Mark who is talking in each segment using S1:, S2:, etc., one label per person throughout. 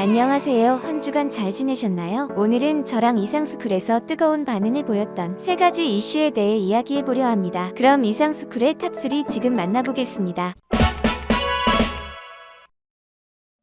S1: 안녕하세요. 한 주간 잘 지내셨나요? 오늘은 저랑 이상스쿨에서 뜨거운 반응을 보였던 3가지 이슈에 대해 이야기해보려 합니다. 그럼 이상스쿨의 탑3 지금 만나보겠습니다.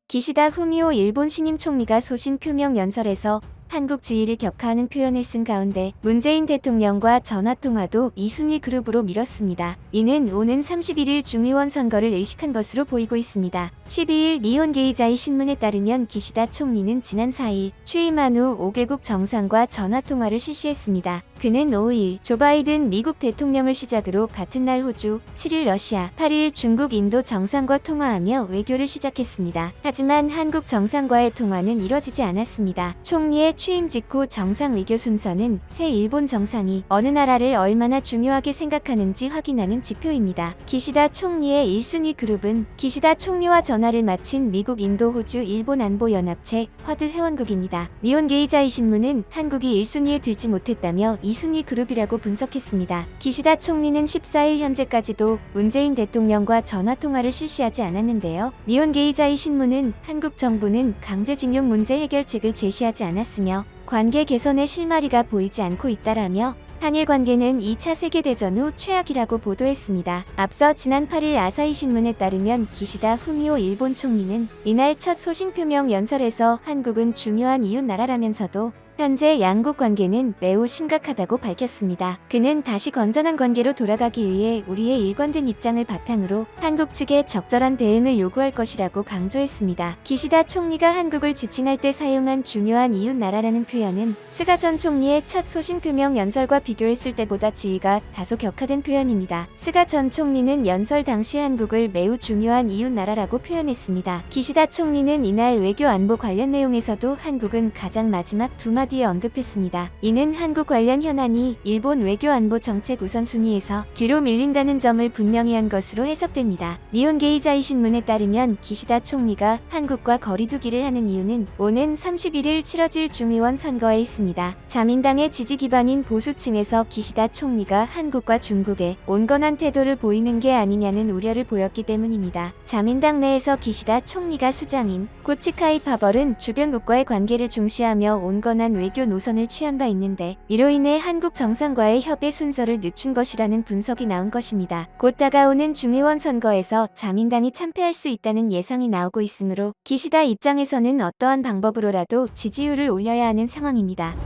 S1: 기시다 후미오 일본 신임 총리가 소신 표명 연설에서 한국 지위를 격하하는 표현을 쓴 가운데 문재인 대통령과 전화통화도 이순위 그룹으로 미뤘습니다. 이는 오는 31일 중의원 선거를 의식한 것으로 보이고 있습니다. 12일 니혼게이자이 신문에 따르면 기시다 총리는 지난 4일 취임한 후 5개국 정상과 전화통화를 실시했습니다. 그는 5일 조 바이든 미국 대통령을 시작으로 같은 날 호주, 7일 러시아, 8일 중국, 인도 정상과 통화하며 외교를 시작했습니다. 하지만 한국 정상과의 통화는 이뤄지지 않았습니다. 총리의 취임 직후 정상 외교 순서는 새 일본 정상이 어느 나라를 얼마나 중요하게 생각하는지 확인하는 지표입니다. 기시다 총리의 1순위 그룹은 기시다 총리와 전화를 마친 미국, 인도, 호주, 일본 안보연합체 쿼드 회원국입니다. 니혼게이자이 신문은 한국이 1순위에 들지 못했다며 2순위 그룹이라고 분석했습니다. 기시다 총리는 14일 현재까지도 문재인 대통령과 전화통화를 실시하지 않았는데요. 니혼게이자이 신문은 한국 정부는 강제징용 문제 해결책을 제시하지 않았으며 관계 개선의 실마리가 보이지 않고 있다라며 한일 관계는 2차 세계대전 후 최악이라고 보도했습니다. 앞서 지난 8일 아사히 신문에 따르면 기시다 후미오 일본 총리는 이날 첫 소신 표명 연설에서 한국은 중요한 이웃 나라라면서도 현재 양국 관계는 매우 심각하다고 밝혔습니다. 그는 다시 건전한 관계로 돌아가기 위해 우리의 일관된 입장을 바탕으로 한국 측에 적절한 대응을 요구할 것이라고 강조했습니다. 기시다 총리가 한국을 지칭할 때 사용한 중요한 이웃 나라라는 표현은 스가 전 총리의 첫 소신 표명 연설과 비교했을 때보다 지위가 다소 격화된 표현입니다. 스가 전 총리는 연설 당시 한국을 매우 중요한 이웃 나라라고 표현했습니다. 기시다 총리는 이날 외교 안보 관련 내용에서도 한국은 가장 마지막 두 마디에 언급했습니다. 이는 한국 관련 현안이 일본 외교 안보 정책 우선순위에서 뒤로 밀린다는 점을 분명히 한 것으로 해석됩니다. 니혼게이자이 신문에 따르면 기시다 총리가 한국과 거리두기를 하는 이유는 오는 31일 치러질 중의원 선거에 있습니다. 자민당의 지지 기반인 보수층에서 기시다 총리가 한국과 중국에 온건한 태도를 보이는 게 아니냐는 우려를 보였기 때문입니다. 자민당 내에서 기시다 총리가 수장인 고치카이 파벌은 주변국과의 관계를 중시하며 온건한 외교 노선을 취한 바 있는데 이로 인해 한국 정상과의 협의 순서를 늦춘 것이라는 분석이 나온 것입니다. 곧 다가오는 중의원 선거에서 자민당이 참패할 수 있다는 예상이 나오고 있으므로 기시다 입장에서는 어떠한 방법으로라도 지지율을 올려야 하는 상황입니다.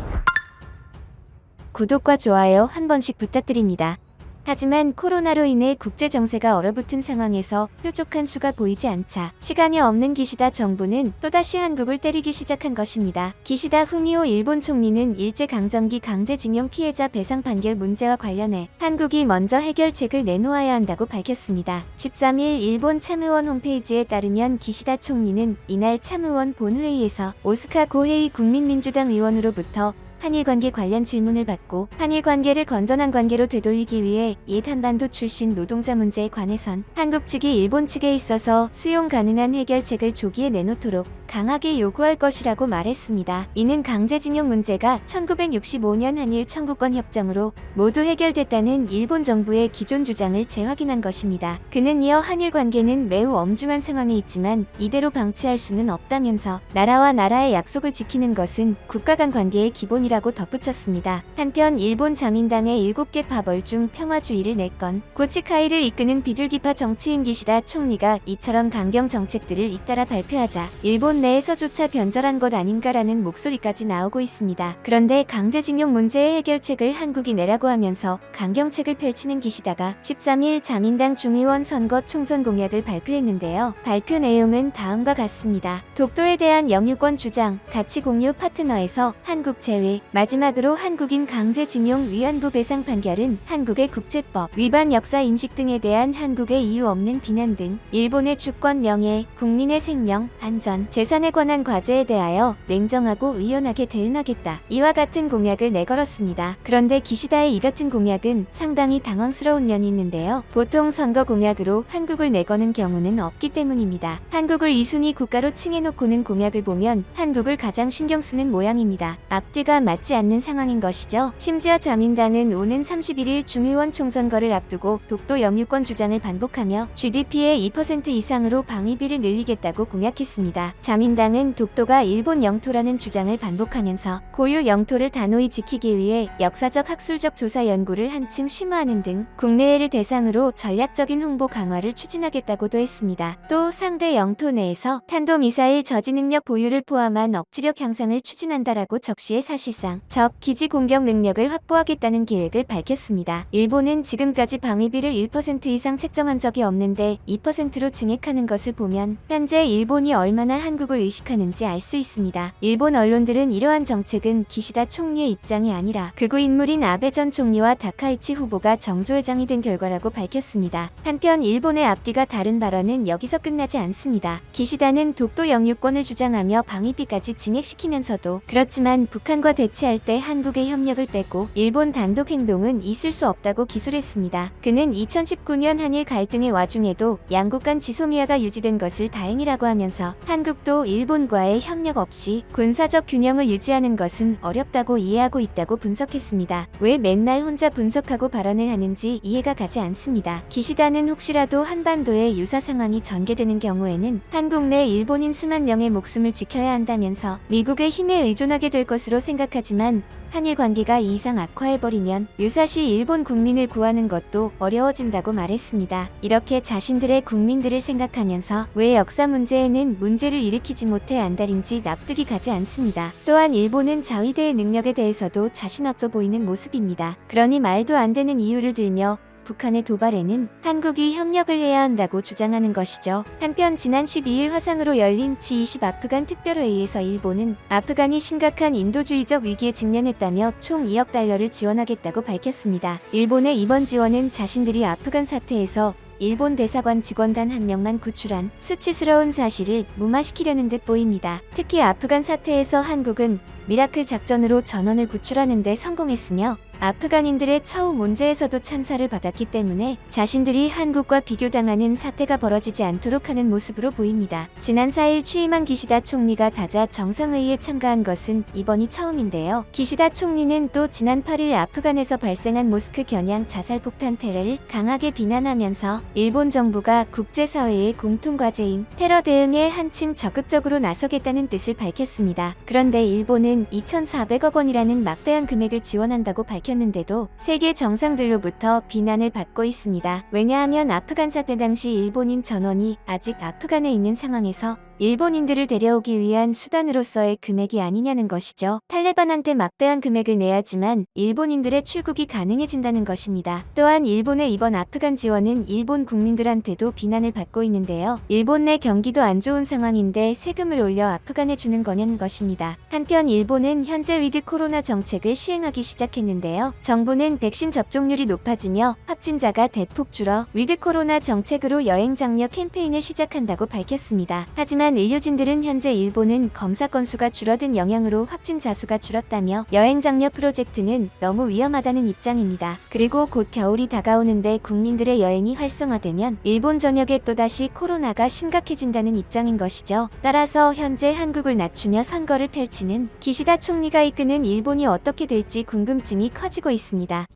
S1: 구독과 좋아요 한 번씩 부탁드립니다. 하지만 코로나로 인해 국제 정세가 얼어붙은 상황에서 뾰족한 수가 보이지 않자 시간이 없는 기시다 정부는 또다시 한국을 때리기 시작한 것입니다. 기시다 후미오 일본 총리는 일제강점기 강제징용 피해자 배상 판결 문제와 관련해 한국이 먼저 해결책을 내놓아야 한다고 밝혔습니다. 13일 일본 참의원 홈페이지에 따르면 기시다 총리는 이날 참의원 본회의에서 오스카 고헤이 국민민주당 의원으로부터 한일관계 관련 질문을 받고 한일관계를 건전한 관계로 되돌리기 위해 옛 한반도 출신 노동자 문제에 관해선 한국 측이 일본 측에 있어서 수용 가능한 해결책을 조기에 내놓도록 강하게 요구할 것이라고 말했습니다. 이는 강제징용 문제가 1965년 한일 청구권 협정으로 모두 해결됐다는 일본 정부의 기존 주장을 재확인한 것입니다. 그는 이어 한일 관계는 매우 엄중한 상황에 있지만 이대로 방치할 수는 없다면서 나라와 나라의 약속을 지키는 것은 국가 간 관계의 기본이라고 덧붙였습니다. 한편 일본 자민당의 7개 파벌 중 평화주의를 내건 고치카이를 이끄는 비둘기파 정치인 기시다 총리가 이처럼 강경 정책들을 잇따라 발표하자 일본 내에서조차 변절한 것 아닌가라는 목소리까지 나오고 있습니다. 그런데 강제징용 문제의 해결책을 한국이 내라고 하면서 강경책을 펼치는 기시다가 13일 자민당 중의원 선거 총선 공약을 발표했는데요. 발표 내용은 다음과 같습니다. 독도에 대한 영유권 주장, 가치 공유 파트너에서 한국 제외, 마지막으로 한국인 강제징용 위안부 배상 판결은 한국의 국제법 위반 역사 인식 등에 대한 한국의 이유 없는 비난 등 일본의 주권 명예, 국민의 생명, 안전, 재산에 관한 과제에 대하여 냉정하고 의연하게 대응하겠다. 이와 같은 공약을 내걸었습니다. 그런데 기시다의 이 같은 공약은 상당히 당황스러운 면이 있는데요. 보통 선거 공약으로 한국을 내거는 경우는 없기 때문입니다. 한국을 2순위 국가로 칭해놓고는 공약을 보면 한국을 가장 신경 쓰는 모양입니다. 앞뒤가 맞지 않는 상황인 것이죠. 심지어 자민당은 오는 31일 중의원 총선거를 앞두고 독도 영유권 주장을 반복하며 GDP의 2% 이상으로 방위비를 늘리겠다고 공약했습니다. 자민당은 독도가 일본 영토라는 주장을 반복하면서 고유 영토를 단호히 지키기 위해 역사적 학술적 조사 연구를 한층 심화하는 등 국내외를 대상으로 전략적인 홍보 강화를 추진하겠다고도 했습니다. 또 상대 영토 내에서 탄도미사일 저지 능력 보유를 포함한 억지력 향상을 추진한다라고 적시해 사실상 적 기지 공격 능력을 확보하겠다는 계획을 밝혔습니다. 일본은 지금까지 방위비를 1% 이상 책정한 적이 없는데 2%로 증액하는 것을 보면 현재 일본이 얼마나 한국을 의식하는지 알 수 있습니다. 일본 언론들은 이러한 정책은 기시다 총리의 입장이 아니라 극우 인물인 아베 전 총리와 다카이치 후보가 정조회장이 된 결과라고 밝혔습니다. 한편 일본의 앞뒤가 다른 발언은 여기서 끝나지 않습니다. 기시다는 독도 영유권을 주장하며 방위비까지 증액시키면서도 그렇지만 북한과 대치할 때 한국의 협력을 빼고 일본 단독 행동은 있을 수 없다고 기술했습니다. 그는 2019년 한일 갈등의 와중에도 양국 간 지소미아가 유지된 것을 다행이라고 하면서 한국도 일본과의 협력 없이 군사적 균형을 유지하는 것은 어렵다고 이해하고 있다고 분석했습니다. 왜 맨날 혼자 분석하고 발언을 하는지 이해가 가지 않습니다. 기시다는 혹시라도 한반도에 유사 상황이 전개되는 경우에는 한국 내 일본인 수만 명의 목숨을 지켜야 한다면서 미국의 힘에 의존하게 될 것으로 생각하지만 한일 관계가 이 이상 악화해버리면 유사시 일본 국민을 구하는 것도 어려워진다고 말했습니다. 이렇게 자신들의 국민들을 생각하면서 왜 역사 문제에는 문제를 일으키지 못해 안달인지 납득이 가지 않습니다. 또한 일본은 자위대의 능력에 대해서도 자신 없어 보이는 모습입니다. 그러니 말도 안 되는 이유를 들며 북한의 도발에는 한국이 협력을 해야 한다고 주장하는 것이죠. 한편 지난 12일 화상으로 열린 G20 아프간 특별회의에서 일본은 아프간이 심각한 인도주의적 위기에 직면했다며 총 2억 달러를 지원하겠다고 밝혔습니다. 일본의 이번 지원은 자신들이 아프간 사태에서 일본 대사관 직원단 한 명만 구출한 수치스러운 사실을 무마시키려는 듯 보입니다. 특히 아프간 사태에서 한국은 미라클 작전으로 전원을 구출하는 데 성공했으며 아프간인들의 처우 문제에서도 찬사를 받았기 때문에 자신들이 한국과 비교당하는 사태가 벌어지지 않도록 하는 모습으로 보입니다. 지난 4일 취임한 기시다 총리가 다자 정상회의에 참가한 것은 이번이 처음인데요. 기시다 총리는 또 지난 8일 아프간에서 발생한 모스크 겨냥 자살폭탄 테러를 강하게 비난하면서 일본 정부가 국제사회의 공통과제인 테러 대응에 한층 적극적으로 나서겠다는 뜻을 밝혔습니다. 그런데 일본은 2,400억 원이라는 막대한 금액을 지원한다고 밝혔는데도 세계 정상들로부터 비난을 받고 있습니다. 왜냐하면 아프간 사태 당시 일본인 전원이 아직 아프간에 있는 상황에서 일본인들을 데려오기 위한 수단으로서의 금액이 아니냐는 것이죠. 탈레반한테 막대한 금액을 내야지만 일본인들의 출국이 가능해진다는 것입니다. 또한 일본의 이번 아프간 지원은 일본 국민들한테도 비난을 받고 있는데요. 일본 내 경기도 안 좋은 상황인데 세금을 올려 아프간에 주는 거냐는 것입니다. 한편 일본은 현재 위드 코로나 정책을 시행하기 시작했는데요. 정부는 백신 접종률이 높아지며 확진자가 대폭 줄어 위드 코로나 정책으로 여행 장려 캠페인을 시작한다고 밝혔습니다. 하지만 의료진들은 현재 일본은 검사 건수가 줄어든 영향으로 확진자 수가 줄었다며 여행 장려 프로젝트는 너무 위험하다는 입장입니다. 그리고 곧 겨울이 다가오는데 국민들의 여행이 활성화되면 일본 전역에 또다시 코로나가 심각해진다는 입장인 것이죠. 따라서 현재 한국을 낮추며 선거를 펼치는 기시다 총리가 이끄는 일본이 어떻게 될지 궁금증이 커지고 있습니다.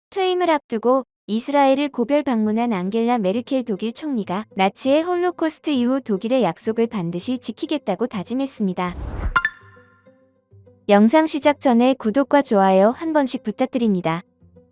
S1: 퇴임을 앞두고 이스라엘을 고별 방문한 앙겔라 메르켈 독일 총리가 나치의 홀로코스트 이후 독일의 약속을 반드시 지키겠다고 다짐했습니다. 영상 시작 전에 구독과 좋아요 한 번씩 부탁드립니다.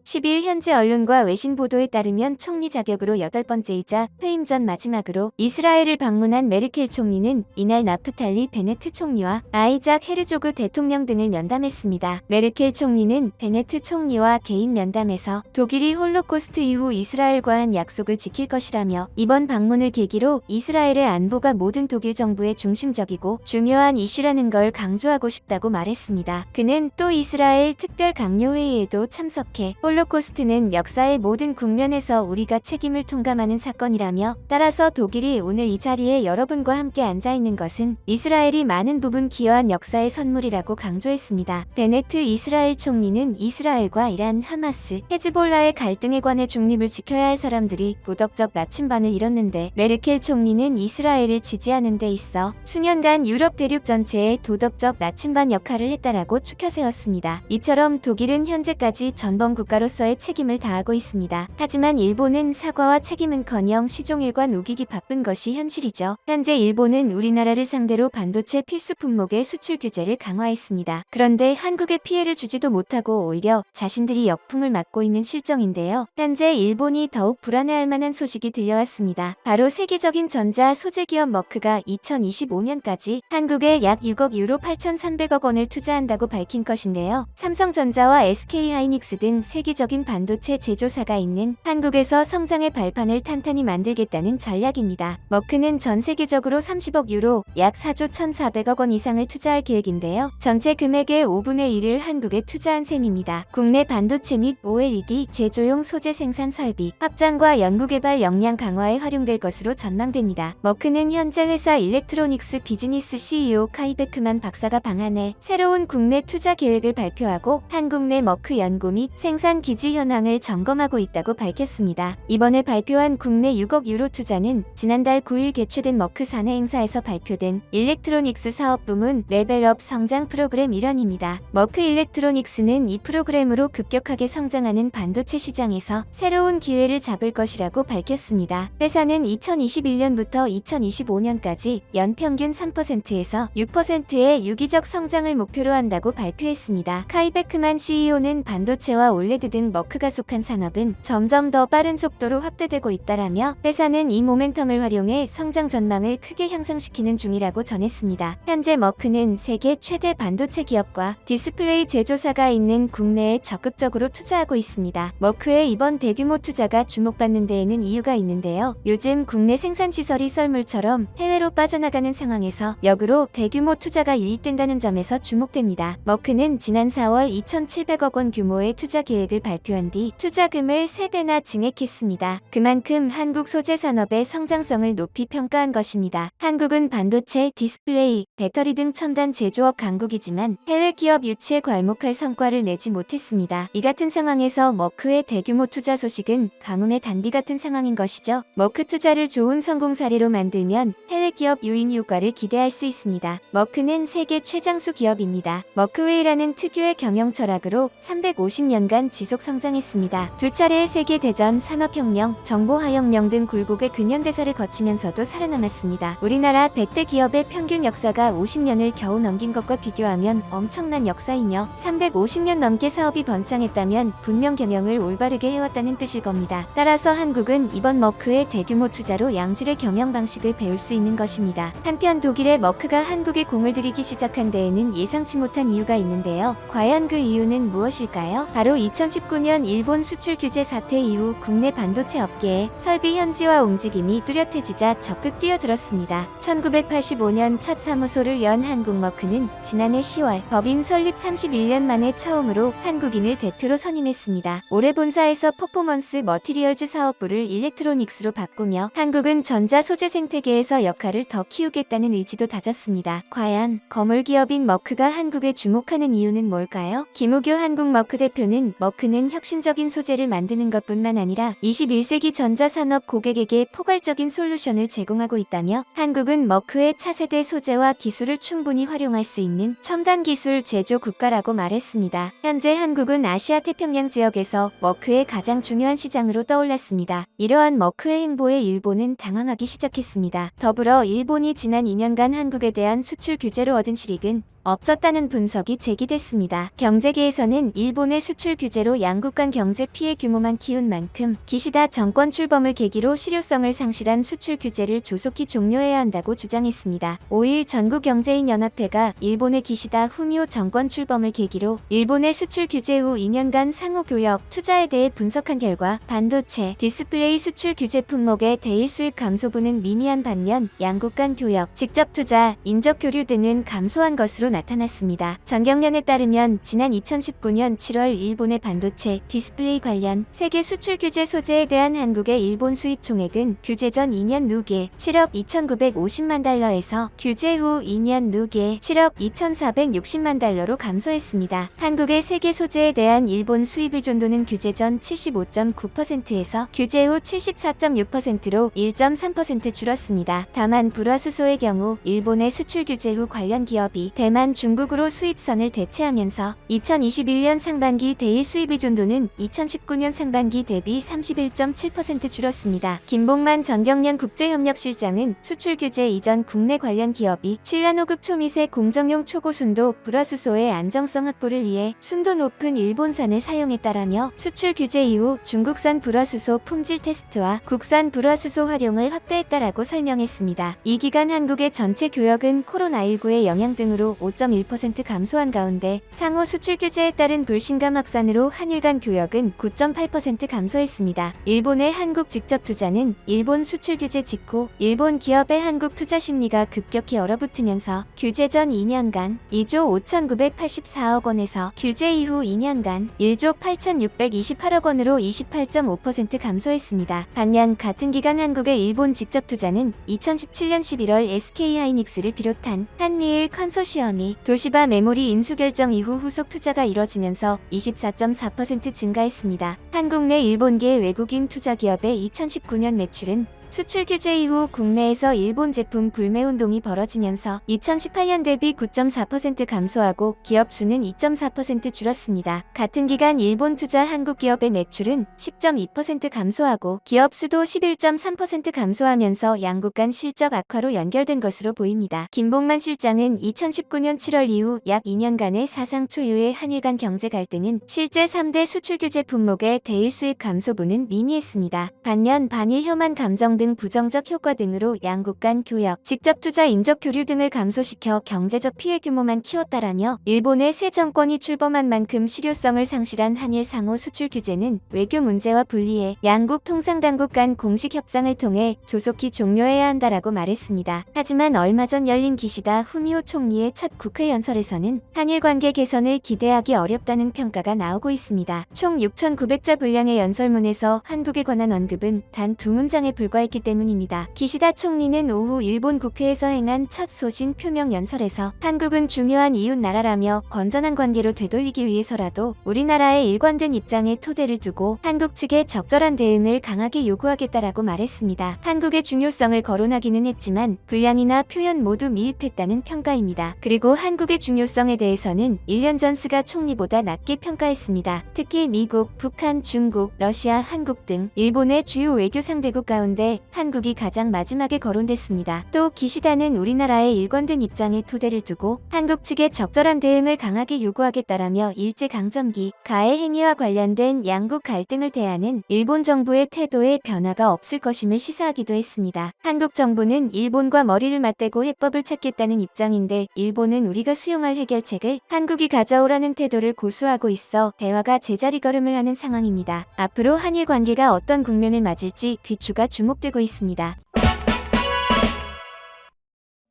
S1: 12일 현지 언론과 외신 보도에 따르면 총리 자격으로 8번째이자 퇴임 전 마지막으로 이스라엘을 방문한 메르켈 총리는 이날 나프탈리 베네트 총리와 아이작 헤르조그 대통령 등을 면담했습니다. 메르켈 총리는 베네트 총리와 개인 면담에서 독일이 홀로코스트 이후 이스라엘과 한 약속을 지킬 것이라며 이번 방문을 계기로 이스라엘의 안보가 모든 독일 정부의 중심적이고 중요한 이슈라는 걸 강조하고 싶다고 말했습니다. 그는 또 이스라엘 특별 강요회의에도 참석해 홀로코스트는 역사의 모든 국면에서 우리가 책임을 통감하는 사건이라며 따라서 독일이 오늘 이 자리에 여러분과 함께 앉아있는 것은 이스라엘이 많은 부분 기여한 역사의 선물이라고 강조했습니다. 베네트 이스라엘 총리는 이스라엘과 이란, 하마스, 헤즈볼라의 갈등에 관해 중립을 지켜야 할 사람들이 도덕적 나침반을 잃었는데 메르켈 총리는 이스라엘을 지지하는 데 있어 수년간 유럽 대륙 전체의 도덕적 나침반 역할을 했다라고 추켜 세웠습니다. 이처럼 독일은 현재까지 전범국가로 국가로서의 책임을 다하고 있습니다. 하지만 일본은 사과와 책임은커녕 시종일관 우기기 바쁜 것이 현실이죠. 현재 일본은 우리나라를 상대로 반도체 필수 품목의 수출 규제를 강화했습니다. 그런데 한국에 피해를 주지도 못하고 오히려 자신들이 역풍을 맞고 있는 실정인데요. 현재 일본이 더욱 불안해할 만한 소식이 들려왔습니다. 바로 세계적인 전자 소재 기업 머크가 2025년까지 한국에 약 6억 유로 8,300억 원을 투자한다고 밝힌 것인데요. 삼성전자와 SK하이닉스 등 세계적인 반도체 제조사가 있는 한국에서 성장의 발판을 탄탄히 만들겠다는 전략입니다. 머크는 전 세계적으로 30억 유로, 약 4조 1,400억 원 이상을 투자할 계획인데요. 전체 금액의 5분의 1을 한국에 투자한 셈입니다. 국내 반도체 및 OLED 제조용 소재 생산 설비, 확장과 연구개발 역량 강화에 활용될 것으로 전망됩니다. 머크는 현재 회사 일렉트로닉스 비즈니스 CEO 카이 베크만 박사가 방한해 새로운 국내 투자 계획을 발표하고 한국 내 머크 연구 및 생산 기지 현황을 점검하고 있다고 밝혔습니다. 이번에 발표한 국내 6억 유로 투자는 지난달 9일 개최된 머크 사내 행사에서 발표된 일렉트로닉스 사업 부문 레벨업 성장 프로그램 일환입니다. 머크 일렉트로닉스는 이 프로그램으로 급격하게 성장하는 반도체 시장에서 새로운 기회를 잡을 것이라고 밝혔습니다. 회사는 2021년부터 2025년까지 연평균 3%에서 6%의 유기적 성장을 목표로 한다고 발표했습니다. 카이 베크만 CEO는 반도체와 올레드 등 머크가 속한 산업은 점점 더 빠른 속도로 확대되고 있다라며 회사는 이 모멘텀을 활용해 성장 전망을 크게 향상시키는 중이라고 전했습니다. 현재 머크는 세계 최대 반도체 기업과 디스플레이 제조사가 있는 국내에 적극적으로 투자하고 있습니다. 머크의 이번 대규모 투자가 주목받는 데에는 이유가 있는데요. 요즘 국내 생산시설이 썰물처럼 해외로 빠져나가는 상황에서 역으로 대규모 투자가 유입된다는 점에서 주목됩니다. 머크는 지난 4월 2,700억 원 규모의 투자 계획을 발표한 뒤 투자금을 3배나 증액했습니다. 그만큼 한국 소재 산업의 성장성을 높이 평가한 것입니다. 한국은 반도체, 디스플레이, 배터리 등 첨단 제조업 강국이지만 해외 기업 유치에 괄목할 성과를 내지 못했습니다. 이 같은 상황에서 머크의 대규모 투자 소식은 가뭄의 단비 같은 상황인 것이죠. 머크 투자를 좋은 성공 사례로 만들면 해외 기업 유인 효과를 기대할 수 있습니다. 머크는 세계 최장수 기업입니다. 머크웨이라는 특유의 경영 철학으로 350년간 지속 성장했습니다. 두 차례의 세계대전, 산업혁명, 정보화혁명 등 굴곡의 근현대사를 거치면서도 살아남았습니다. 우리나라 100대 기업의 평균 역사가 50년을 겨우 넘긴 것과 비교하면 엄청난 역사이며 350년 넘게 사업이 번창했다면 분명 경영을 올바르게 해왔다는 뜻일 겁니다. 따라서 한국은 이번 머크의 대규모 투자로 양질의 경영 방식을 배울 수 있는 것입니다. 한편 독일의 머크가 한국에 공을 들이기 시작한 데에는 예상치 못한 이유가 있는데요. 과연 그 이유는 무엇일까요? 바로 2019년 일본 수출 규제 사태 이후 국내 반도체 업계의 설비 현지화 움직임이 뚜렷해지자 적극 뛰어들었습니다. 1985년 첫 사무소를 연 한국머크는 지난해 10월 법인 설립 31년 만에 처음으로 한국인을 대표로 선임했습니다. 올해 본사에서 퍼포먼스 머티리얼즈 사업부를 일렉트로닉스로 바꾸며 한국은 전자 소재 생태계에서 역할을 더 키우겠다는 의지도 다졌습니다. 과연 거물 기업인 머크가 한국에 주목하는 이유는 뭘까요? 김우교 한국머크 대표는 머크는 혁신적인 소재를 만드는 것뿐만 아니라 21세기 전자산업 고객에게 포괄적인 솔루션을 제공하고 있다며 한국은 머크의 차세대 소재와 기술을 충분히 활용할 수 있는 첨단 기술 제조 국가라고 말했습니다. 현재 한국은 아시아 태평양 지역에서 머크의 가장 중요한 시장으로 떠올랐습니다. 이러한 머크의 행보에 일본은 당황하기 시작했습니다. 더불어 일본이 지난 2년간 한국에 대한 수출 규제로 얻은 실익은 없었다는 분석이 제기됐습니다. 경제계에서는 일본의 수출 규제로 양국 간 경제 피해 규모만 키운 만큼 기시다 정권 출범을 계기로 실효성을 상실한 수출 규제를 조속히 종료해야 한다고 주장했습니다. 5일 전국경제인연합회가 일본의 기시다 후미오 정권 출범을 계기로 일본의 수출 규제 후 2년간 상호 교역, 투자에 대해 분석한 결과 반도체, 디스플레이 수출 규제 품목의 대일 수입 감소분은 미미한 반면 양국 간 교역, 직접 투자, 인적 교류 등은 감소한 것으로 나타났습니다. 전경련에 따르면 지난 2019년 7월 일본의 반도체, 디스플레이 관련 세계 수출 규제 소재에 대한 한국의 일본 수입 총액은 규제 전 2년 누계 7억 2,950만 달러에서 규제 후 2년 누계 7억 2,460만 달러로 감소했습니다. 한국의 세계 소재에 대한 일본 수입 의존도는 규제 전 75.9%에서 규제 후 74.6%로 1.3% 줄었습니다. 다만 불화수소의 경우 일본의 수출 규제 후 관련 기업이 대만 다만 중국으로 수입선을 대체하면서 2021년 상반기 대일 수입 의존도는 2019년 상반기 대비 31.7% 줄었습니다. 김봉만 전경련 국제협력실장은 수출 규제 이전 국내 관련 기업이 7란 5급 초미세 공정용 초고순도 불화수소의 안정성 확보를 위해 순도 높은 일본산을 사용했다라며 수출 규제 이후 중국산 불화수소 품질 테스트와 국산 불화수소 활용을 확대했다라고 설명했습니다. 이 기간 한국의 전체 교역은 코로나19의 영향 등으로 5.1% 감소한 가운데 상호 수출 규제에 따른 불신감 확산으로 한일 간 교역은 9.8% 감소했습니다. 일본의 한국 직접 투자는 일본 수출 규제 직후 일본 기업의 한국 투자 심리가 급격히 얼어붙으면서 규제 전 2년간 2조 5,984억 원에서 규제 이후 2년간 1조 8,628억 원으로 28.5% 감소했습니다. 반면 같은 기간 한국의 일본 직접 투자는 2017년 11월 SK하이닉스를 비롯한 한미일 컨소시엄이 도시바 메모리 인수 결정 이후 후속 투자가 이뤄지면서 24.4% 증가했습니다. 한국 내 일본계 외국인 투자 기업의 2019년 매출은 수출 규제 이후 국내에서 일본 제품 불매 운동이 벌어지면서 2018년 대비 9.4% 감소하고 기업 수는 2.4% 줄었습니다. 같은 기간 일본 투자 한국 기업의 매출은 10.2% 감소하고 기업 수도 11.3% 감소하면서 양국 간 실적 악화로 연결된 것으로 보입니다. 김봉만 실장은 2019년 7월 이후 약 2년간의 사상 초유의 한일 간 경제 갈등은 실제 3대 수출 규제 품목의 대일 수입 감소분은 미미했습니다. 반면 반일 혐한 감정 등 부정적 효과 등으로 양국 간 교역, 직접 투자 인적 교류 등을 감소시켜 경제적 피해 규모만 키웠다라며 일본의 새 정권이 출범한 만큼 실효성을 상실한 한일 상호 수출 규제는 외교 문제와 분리해 양국 통상당국 간 공식 협상을 통해 조속히 종료해야 한다라고 말했습니다. 하지만 얼마 전 열린 기시다 후미오 총리의 첫 국회 연설에서는 한일 관계 개선을 기대하기 어렵다는 평가가 나오고 있습니다. 총 6,900자 분량의 연설문에서 한국에 관한 언급은 단 2문장에 불과했기 때문입니다. 기시다 총리는 오후 일본 국회에서 행한 첫 소신 표명 연설에서 한국은 중요한 이웃 나라라며 건전한 관계로 되돌리기 위해서라도 우리나라의 일관된 입장에 토대를 두고 한국 측에 적절한 대응을 강하게 요구하겠다라고 말했습니다. 한국의 중요성을 거론하기는 했지만 분량이나 표현 모두 미흡했다는 평가입니다. 그리고 한국의 중요성에 대해서는 1년 전 스가 총리보다 낮게 평가했습니다. 특히 미국, 북한, 중국, 러시아, 한국 등 일본의 주요 외교 상대국 가운데 한국이 가장 마지막에 거론됐습니다. 또 기시다는 우리나라의 일관된 입장에 토대를 두고 한국 측에 적절한 대응을 강하게 요구하겠다라며 일제강점기 가해 행위와 관련된 양국 갈등을 대하는 일본 정부의 태도에 변화가 없을 것임을 시사하기도 했습니다. 한국 정부는 일본과 머리를 맞대고 해법을 찾겠다는 입장인데 일본은 우리가 수용할 해결책을 한국이 가져오라는 태도를 고수하고 있어 대화가 제자리 걸음을 하는 상황입니다. 앞으로 한일 관계가 어떤 국면을 맞을지 귀추가 주목되고 있습니다.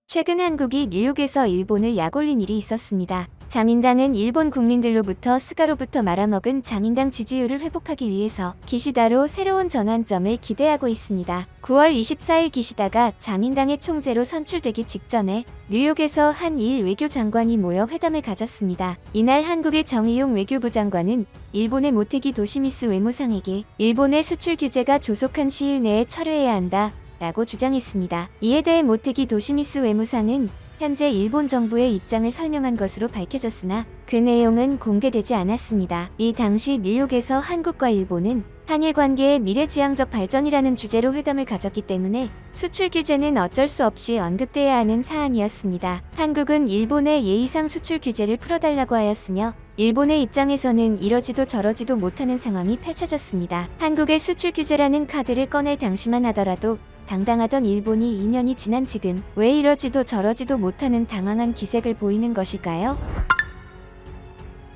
S1: 최근 한국이 뉴욕에서 일본을 약올린 일이 있었습니다. 자민당은 일본 국민들로부터 스가로부터 말아먹은 자민당 지지율을 회복하기 위해서 기시다로 새로운 전환점을 기대하고 있습니다. 9월 24일 기시다가 자민당의 총재로 선출되기 직전에 뉴욕에서 한일 외교장관이 모여 회담을 가졌습니다. 이날 한국의 정의용 외교부 장관은 일본의 모테기 도시미스 외무상에게 일본의 수출 규제가 조속한 시일 내에 철회해야 한다 라고 주장했습니다. 이에 대해 모테기 도시미스 외무상은 현재 일본 정부의 입장을 설명한 것으로 밝혀졌으나 그 내용은 공개되지 않았습니다. 이 당시 뉴욕에서 한국과 일본은 한일 관계의 미래지향적 발전이라는 주제로 회담을 가졌기 때문에 수출 규제는 어쩔 수 없이 언급돼야 하는 사안이었습니다. 한국은 일본의 예의상 수출 규제를 풀어달라고 하였으며 일본의 입장에서는 이러지도 저러지도 못하는 상황이 펼쳐졌습니다. 한국의 수출 규제라는 카드를 꺼낼 당시만 하더라도 당당하던 일본이 2년이 지난 지금 왜 이러지도 저러지도 못하는 당황한 기색을 보이는 것일까요?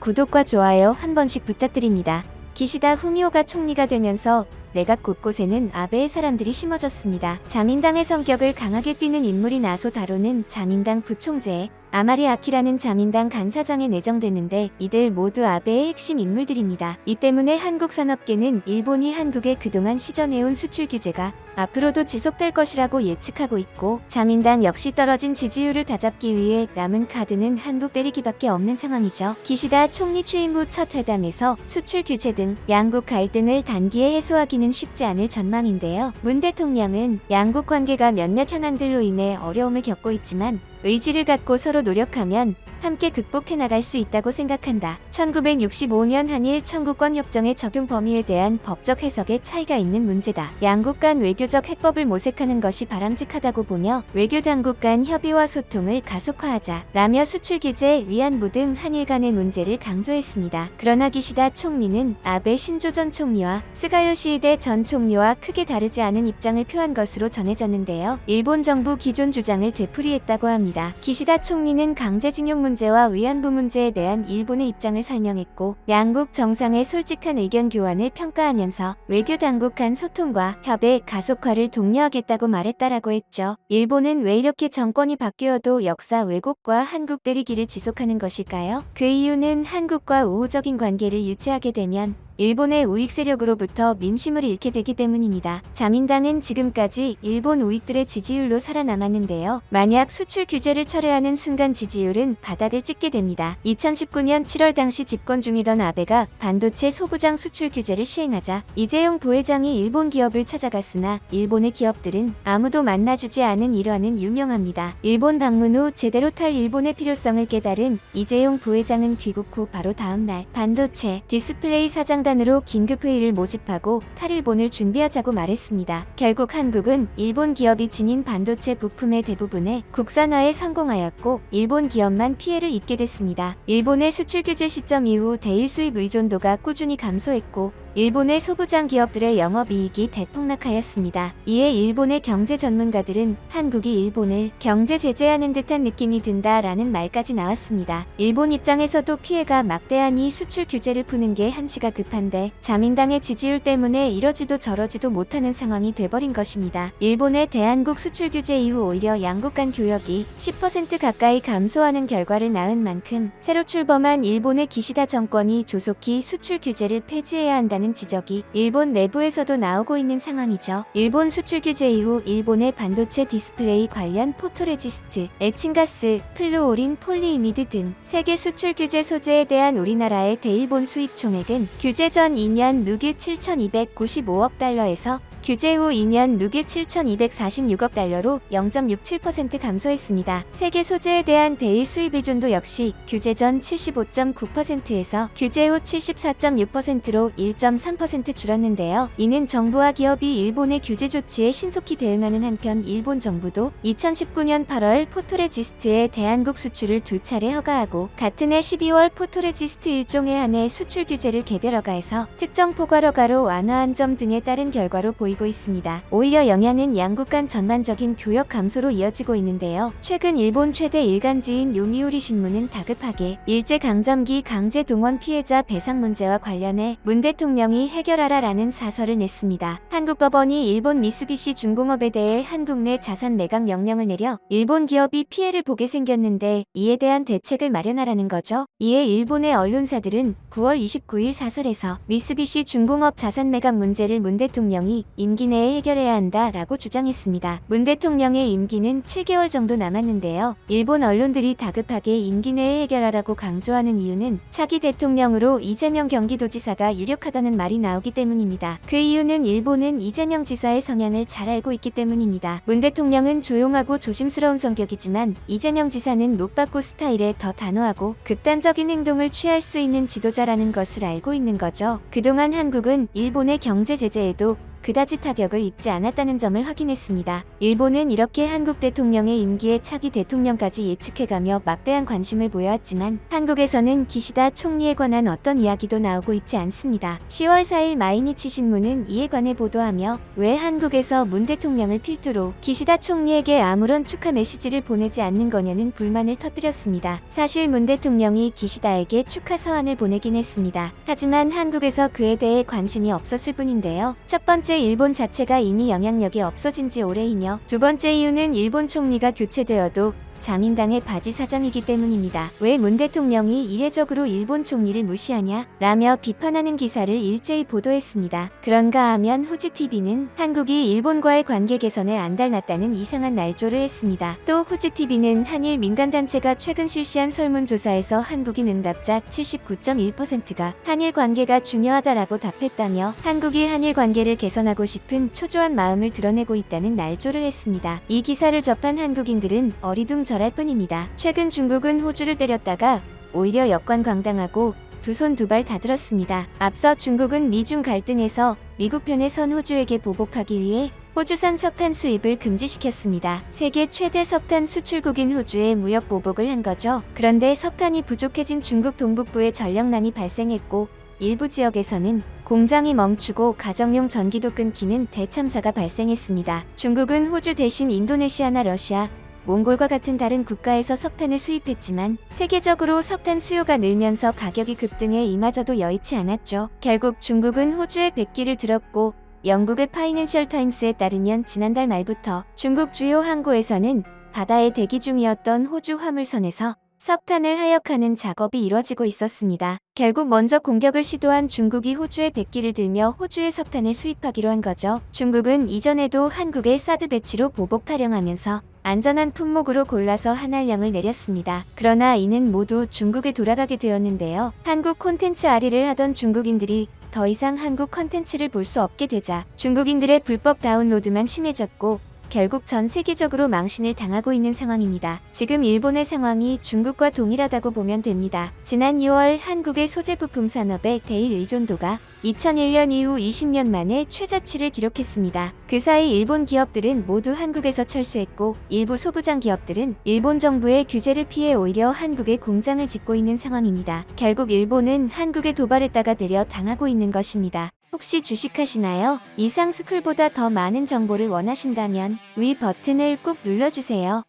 S1: 구독과 좋아요 한 번씩 부탁드립니다. 기시다 후미오가 총리가 되면서 내각 곳곳에는 아베의 사람들이 심어졌습니다. 자민당의 성격을 강하게 띠는 인물인 아소 다로는 자민당 부총재, 아마리 아키라는 자민당 간사장에 내정됐는데 이들 모두 아베의 핵심 인물들입니다. 이 때문에 한국 산업계는 일본이 한국에 그동안 시전해온 수출 규제가 앞으로도 지속될 것이라고 예측하고 있고 자민당 역시 떨어진 지지율을 다잡기 위해 남은 카드는 한국 때리기밖에 없는 상황이죠. 기시다 총리 취임 후 첫 회담에서 수출 규제 등 양국 갈등을 단기에 해소하기는 쉽지 않을 전망인데요. 문 대통령은 양국 관계가 몇몇 현안들로 인해 어려움을 겪고 있지만 의지를 갖고 서로 노력하면 함께 극복해 나갈 수 있다고 생각한다. 1965년 한일 청구권 협정의 적용 범위에 대한 법적 해석에 차이가 있는 문제다. 양국 간 외교적 해법을 모색하는 것이 바람직하다고 보며 외교 당국 간 협의와 소통을 가속화하자 라며 수출 규제, 위안부 등 한일 간의 문제를 강조했습니다. 그러나 기시다 총리는 아베 신조 전 총리와 스가 요시히데 전 총리와 크게 다르지 않은 입장을 표한 것으로 전해졌는데요. 일본 정부 기존 주장을 되풀이했다고 합니다. 기시다 총리는 강제징용 문제와 위안부 문제에 대한 일본의 입장을 설명했고 양국 정상의 솔직한 의견 교환을 평가하면서 외교 당국 간 소통과 협의 가속화를 독려하겠다고 말했다라고 했죠. 일본은 왜 이렇게 정권이 바뀌어도 역사 왜곡과 한국 때리기를 지속하는 것일까요? 그 이유는 한국과 우호적인 관계를 유지하게 되면 일본의 우익 세력으로부터 민심을 잃게 되기 때문입니다. 자민당은 지금까지 일본 우익들의 지지율로 살아남았는데요. 만약 수출 규제를 철회하는 순간 지지율은 바닥을 찍게 됩니다. 2019년 7월 당시 집권 중이던 아베가 반도체 소부장 수출 규제를 시행하자 이재용 부회장이 일본 기업을 찾아갔으나 일본의 기업들은 아무도 만나주지 않은 일화는 유명합니다. 일본 방문 후 제대로 탈 일본의 필요성을 깨달은 이재용 부회장은 귀국 후 바로 다음날 반도체 디스플레이 사장 단으로 긴급회의를 모집하고 탈일본을 준비하자고 말했습니다. 결국 한국은 일본 기업이 지닌 반도체 부품의 대부분에 국산화에 성공하였고 일본 기업만 피해를 입게 됐습니다. 일본의 수출 규제 시점 이후 대일 수입 의존도가 꾸준히 감소했고 일본의 소부장 기업들의 영업이익이 대폭락하였습니다. 이에 일본의 경제 전문가들은 한국이 일본을 경제 제재하는 듯한 느낌이 든다라는 말까지 나왔습니다. 일본 입장에서도 피해가 막대하니 수출 규제를 푸는 게 한시가 급한데 자민당의 지지율 때문에 이러지도 저러지도 못하는 상황이 돼버린 것입니다. 일본의 대한국 수출 규제 이후 오히려 양국 간 교역이 10% 가까이 감소하는 결과를 낳은 만큼 새로 출범한 일본의 기시다 정권이 조속히 수출 규제를 폐지해야 한다는 지적이 일본 내부에서도 나오고 있는 상황이죠. 일본 수출 규제 이후 일본의 반도체 디스플레이 관련 포토레지스트, 에칭가스, 플루오린 폴리이미드 등 세계 수출 규제 소재에 대한 우리나라의 대일본 수입 총액은 규제 전 2년 누계 7,295억 달러에서 규제 후 2년 누계 7,246억 달러로 0.67% 감소했습니다. 세계 소재에 대한 대일 수입 의존도 역시 규제 전 75.9%에서 규제 후 74.6%로 1.3% 줄었는데요. 이는 정부와 기업이 일본의 규제 조치에 신속히 대응하는 한편 일본 정부도 2019년 8월 포토레지스트의 대한국 수출을 2차례 허가하고 같은 해 12월 포토레지스트 일종에 한해 수출 규제를 개별 허가해서 특정 포괄 허가로 완화한 점 등에 따른 결과로 보이고 있습니다. 오히려 영향은 양국 간 전반적인 교역 감소로 이어지고 있는데요. 최근 일본 최대 일간지인 요미우리 신문은 다급하게 일제강점기 강제동원 피해자 배상 문제와 관련해 문 대통령이 해결하라라는 사설을 냈습니다. 한국 법원이 일본 미쓰비시 중공업에 대해 한국 내 자산 매각 명령을 내려 일본 기업이 피해를 보게 생겼는데 이에 대한 대책을 마련하라는 거죠. 이에 일본의 언론사들은 9월 29일 사설에서 미쓰비시 중공업 자산 매각 문제를 문 대통령이 임기 내에 해결해야 한다라고 주장했습니다. 문 대통령의 임기는 7개월 정도 남았는데요. 일본 언론들이 다급하게 임기 내에 해결하라고 강조하는 이유는 차기 대통령으로 이재명 경기도지사가 유력하다는 말이 나오기 때문입니다. 그 이유는 일본은 이재명 지사의 성향을 잘 알고 있기 때문입니다. 문 대통령은 조용하고 조심스러운 성격이지만 이재명 지사는 노빠꾸 스타일에 더 단호하고 극단적인 행동을 취할 수 있는 지도자라는 것을 알고 있는 거죠. 그동안 한국은 일본의 경제 제재에도 그다지 타격을 입지 않았다는 점을 확인했습니다. 일본은 이렇게 한국 대통령의 임기에 차기 대통령까지 예측해가며 막대한 관심을 보여왔지만 한국에서는 기시다 총리에 관한 어떤 이야기도 나오고 있지 않습니다. 10월 4일 마이니치 신문은 이에 관해 보도하며 왜 한국에서 문 대통령을 필두로 기시다 총리에게 아무런 축하 메시지를 보내지 않는 거냐는 불만을 터뜨렸습니다. 사실 문 대통령이 기시다에게 축하 서한을 보내긴 했습니다. 하지만 한국에서 그에 대해 관심이 없었을 뿐인데요. 첫 번째, 일본 자체가 이미 영향력이 없어진 지 오래이며 두 번째 이유는 일본 총리가 교체되어도 자민당의 바지 사장이기 때문입니다. 왜 문 대통령이 이례적으로 일본 총리를 무시하냐? 라며 비판하는 기사를 일제히 보도했습니다. 그런가 하면 후지TV는 한국이 일본과의 관계 개선에 안달났다는 이상한 날조를 했습니다. 또 후지TV는 한일 민간단체가 최근 실시한 설문조사에서 한국인 응답자 79.1%가 한일 관계가 중요하다라고 답했다며 한국이 한일 관계를 개선하고 싶은 초조한 마음을 드러내고 있다는 날조를 했습니다. 이 기사를 접한 한국인들은 어리둥절할 뿐입니다. 최근 중국은 호주를 때렸다가 오히려 역관광당하고 두 손 두 발 다 들었습니다. 앞서 중국은 미중 갈등에서 미국 편에 선 호주에게 보복하기 위해 호주산 석탄 수입을 금지시켰습니다. 세계 최대 석탄 수출국인 호주에 무역 보복을 한 거죠. 그런데 석탄이 부족해진 중국 동북부에 전력난이 발생했고 일부 지역에서는 공장이 멈추고 가정용 전기도 끊기는 대참사가 발생했습니다. 중국은 호주 대신 인도네시아나 러시아, 몽골과 같은 다른 국가에서 석탄을 수입했지만 세계적으로 석탄 수요가 늘면서 가격이 급등해 이마저도 여의치 않았죠. 결국 중국은 호주에 백기를 들었고 영국의 파이낸셜 타임스에 따르면 지난달 말부터 중국 주요 항구에서는 바다에 대기 중이었던 호주 화물선에서 석탄을 하역하는 작업이 이뤄지고 있었습니다. 결국 먼저 공격을 시도한 중국이 호주에 백기를 들며 호주에 석탄을 수입하기로 한 거죠. 중국은 이전에도 한국의 사드 배치로 보복 타령하면서 안전한 품목으로 골라서 한알령을 내렸습니다. 그러나 이는 모두 중국에 돌아가게 되었는데요. 한국 콘텐츠 아리를 하던 중국인들이 더 이상 한국 콘텐츠를 볼 수 없게 되자 중국인들의 불법 다운로드만 심해졌고 결국 전 세계적으로 망신을 당하고 있는 상황입니다. 지금 일본의 상황이 중국과 동일하다고 보면 됩니다. 지난 6월 한국의 소재 부품 산업의 대일 의존도가 2001년 이후 20년 만에 최저치를 기록했습니다. 그 사이 일본 기업들은 모두 한국에서 철수했고 일부 소부장 기업들은 일본 정부의 규제를 피해 오히려 한국에 공장을 짓고 있는 상황입니다. 결국 일본은 한국에 도발했다가 되려 당하고 있는 것입니다. 혹시 주식하시나요? 이상스쿨보다 더 많은 정보를 원하신다면 위 버튼을 꾹 눌러주세요.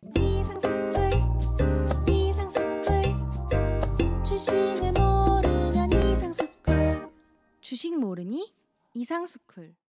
S2: 주식을 모르면 이상스쿨. 주식 모르니? 이상스쿨.